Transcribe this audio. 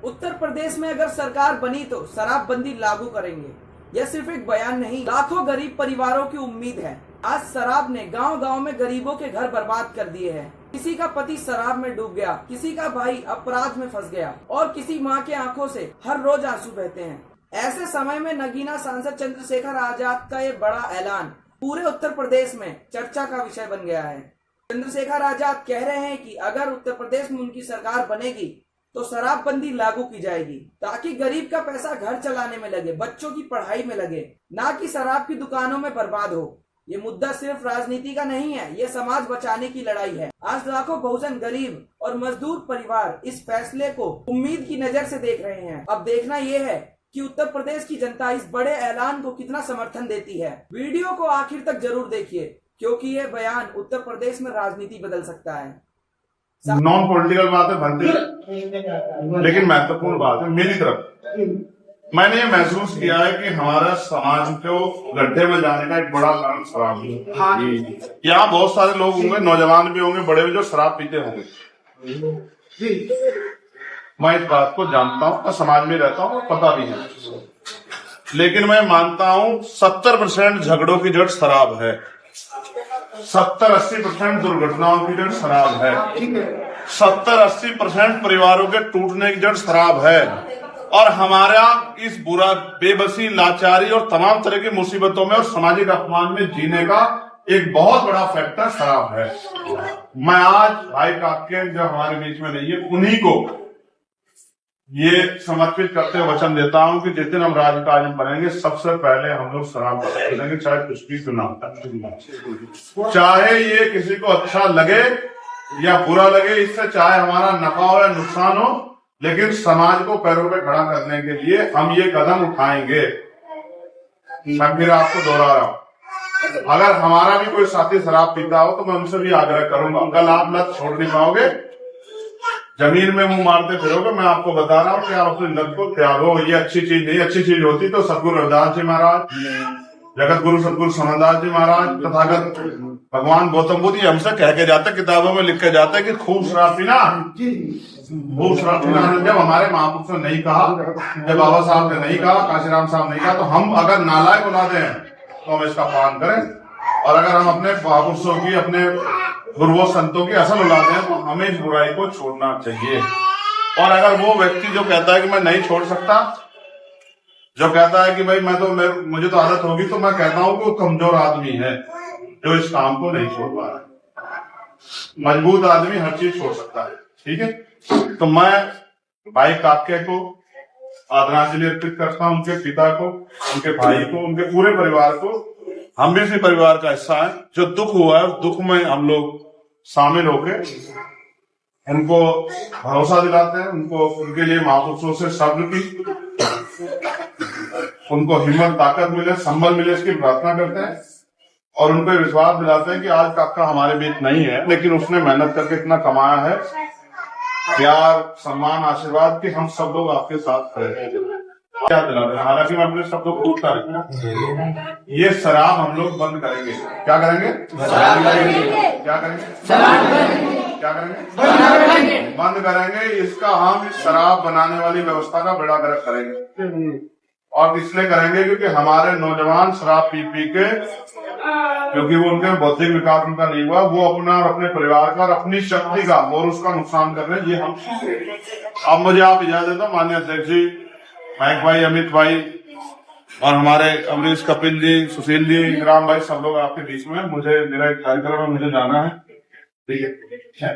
उत्तर प्रदेश में अगर सरकार बनी तो शराबबंदी लागू करेंगे। यह सिर्फ एक बयान नहीं, लाखों गरीब परिवारों की उम्मीद है। आज शराब ने गांव-गांव में गरीबों के घर बर्बाद कर दिए हैं। किसी का पति शराब में डूब गया, किसी का भाई अपराध में फंस गया और किसी माँ के आंखों से हर रोज आंसू बहते हैं। ऐसे समय में नगीना सांसद चंद्रशेखर आजाद का ये बड़ा ऐलान पूरे उत्तर प्रदेश में चर्चा का विषय बन गया है। चंद्रशेखर आजाद कह रहे हैं कि अगर उत्तर प्रदेश में उनकी सरकार बनेगी तो शराबबंदी लागू की जाएगी, ताकि गरीब का पैसा घर चलाने में लगे, बच्चों की पढ़ाई में लगे, ना कि शराब की दुकानों में बर्बाद हो। ये मुद्दा सिर्फ राजनीति का नहीं है, ये समाज बचाने की लड़ाई है। आज लाखों बहुजन गरीब और मजदूर परिवार इस फैसले को उम्मीद की नजर से देख रहे हैं। अब देखना यह है कि उत्तर प्रदेश की जनता इस बड़े ऐलान को कितना समर्थन देती है। वीडियो को आखिर तक जरूर देखिए, क्योंकि ये बयान उत्तर प्रदेश में राजनीति बदल सकता है। नॉन पॉलिटिकल बातें बनती है, लेकिन महत्वपूर्ण बात है मेरी तरफ। मैंने ये महसूस किया है कि हमारा समाज को गड्ढे में जाने का एक बड़ा कारण शराब है। यहाँ बहुत सारे लोग होंगे, नौजवान भी होंगे, बड़े भी, जो शराब पीते होंगे। मैं इस बात को जानता हूँ और समाज में रहता हूँ, पता भी है। लेकिन मैं मानता हूँ 70% झगड़ों की जड़ शराब है, 70-80% दुर्घटनाओं की जड़ शराब है, 70-80% परिवारों के टूटने की जड़ शराब है। और हमारा इस बुरा, बेबसी, लाचारी और तमाम तरह की मुसीबतों में और सामाजिक अपमान में जीने का एक बहुत बड़ा फैक्टर शराब है। मैं आज भाई काके जो हमारे बीच में नहीं है, उन्हीं को ये समर्पित करते हुए वचन देता हूं कि जिस दिन हम राजकाज बनेंगे, सबसे पहले हम लोग शराब करेंगे, चाहे कुछ भी चुनाव, चाहे ये किसी को अच्छा लगे या बुरा लगे, इससे चाहे हमारा नफा हो या नुकसान हो, लेकिन समाज को पैरों पे खड़ा करने के लिए हम ये कदम उठाएंगे। मैं फिर आपको दोहरा रहा हूं, अगर हमारा भी कोई साथी शराब पीता हो तो मैं उनसे भी आग्रह करूंगा, कल आप लत छोड़ नहीं पाओगे, जमीन में मुंह मारते फिरोगे। मैं आपको बता रहा हूँ कि आप अपनी लत को त्यागो। ये अच्छी चीज नहीं, अच्छी चीज होती तो सतगुरु रविदास जी महाराज, जगत गुरु सतगुरु समरदास जी महाराज, तथागत भगवान गौतम बुद्ध ये हमसे कह के जाते, किताबों में लिख के जाते कि खूब शराब पीना, खूब शराब पीना। जब हमारे महापुरुषों ने नहीं कहा, जब बाबा साहब ने नहीं कहा, काशीराम साहब ने नहीं कहा, तो हम अगर नालायक औलादे हैं तो हम इसका पालन करें। और अगर हम अपने महापुरुषों की, अपने गुरुओं संतों की असल औलाद हैं तो हमें इस बुराई को छोड़ना चाहिए। और अगर वो व्यक्ति जो कहता है कि मैं नहीं छोड़ सकता, जो कहता है कि भाई मुझे तो आदत होगी, तो मैं कहता हूं कि वो कमजोर आदमी है जो इस काम को नहीं छोड़ पा रहा। मजबूत आदमी हर चीज छोड़ सकता है, ठीक है। तो मैं भाई काके को आदरांजलि अर्पित करता हूं, उनके पिता को, उनके भाई को, उनके पूरे परिवार को। हम भी इसी परिवार का हिस्सा है। जो दुख हुआ है, दुख में हम लोग शामिल होकर उनको भरोसा दिलाते हैं, उनको उनके लिए महापुरुषों से सब्र की, उनको हिम्मत, ताकत मिले, संबल मिले, इसकी प्रार्थना करते हैं। और उनको विश्वास दिलाते हैं कि आज काका हमारे बीच नहीं है, लेकिन उसने मेहनत करके इतना कमाया है। प्यार, सम्मान, आशीर्वाद कि हम सब लोग आपके साथ खड़े हैं। क्या दिलाते हैं, हालांकि मैं अपने शब्दों को पूछता रहूंगा। ये शराब हम लोग बंद करेंगे। क्या करेंगे? क्या करेंगे? क्या करेंगे? बंद करेंगे। इसका हम इस शराब बनाने वाली व्यवस्था का बेड़ा गर्क करेंगे। और इसलिए करेंगे क्योंकि हमारे नौजवान शराब पी पी के, क्योंकि वो उनके बौद्धिक विकास उनका नहीं हुआ, वो अपना और अपने परिवार का और अपनी शक्ति का और उसका नुकसान कर रहे हैं। ये हम अब मुझे आप इजाजत दो, माननीय अध्यक्ष जी, महक भाई, अमित भाई और हमारे अमरीश, कपिल जी, सुशील जी, राम भाई, सब लोग आपके बीच में। मुझे मेरा एक कार्यक्रम है, मुझे जाना है, ठीक है।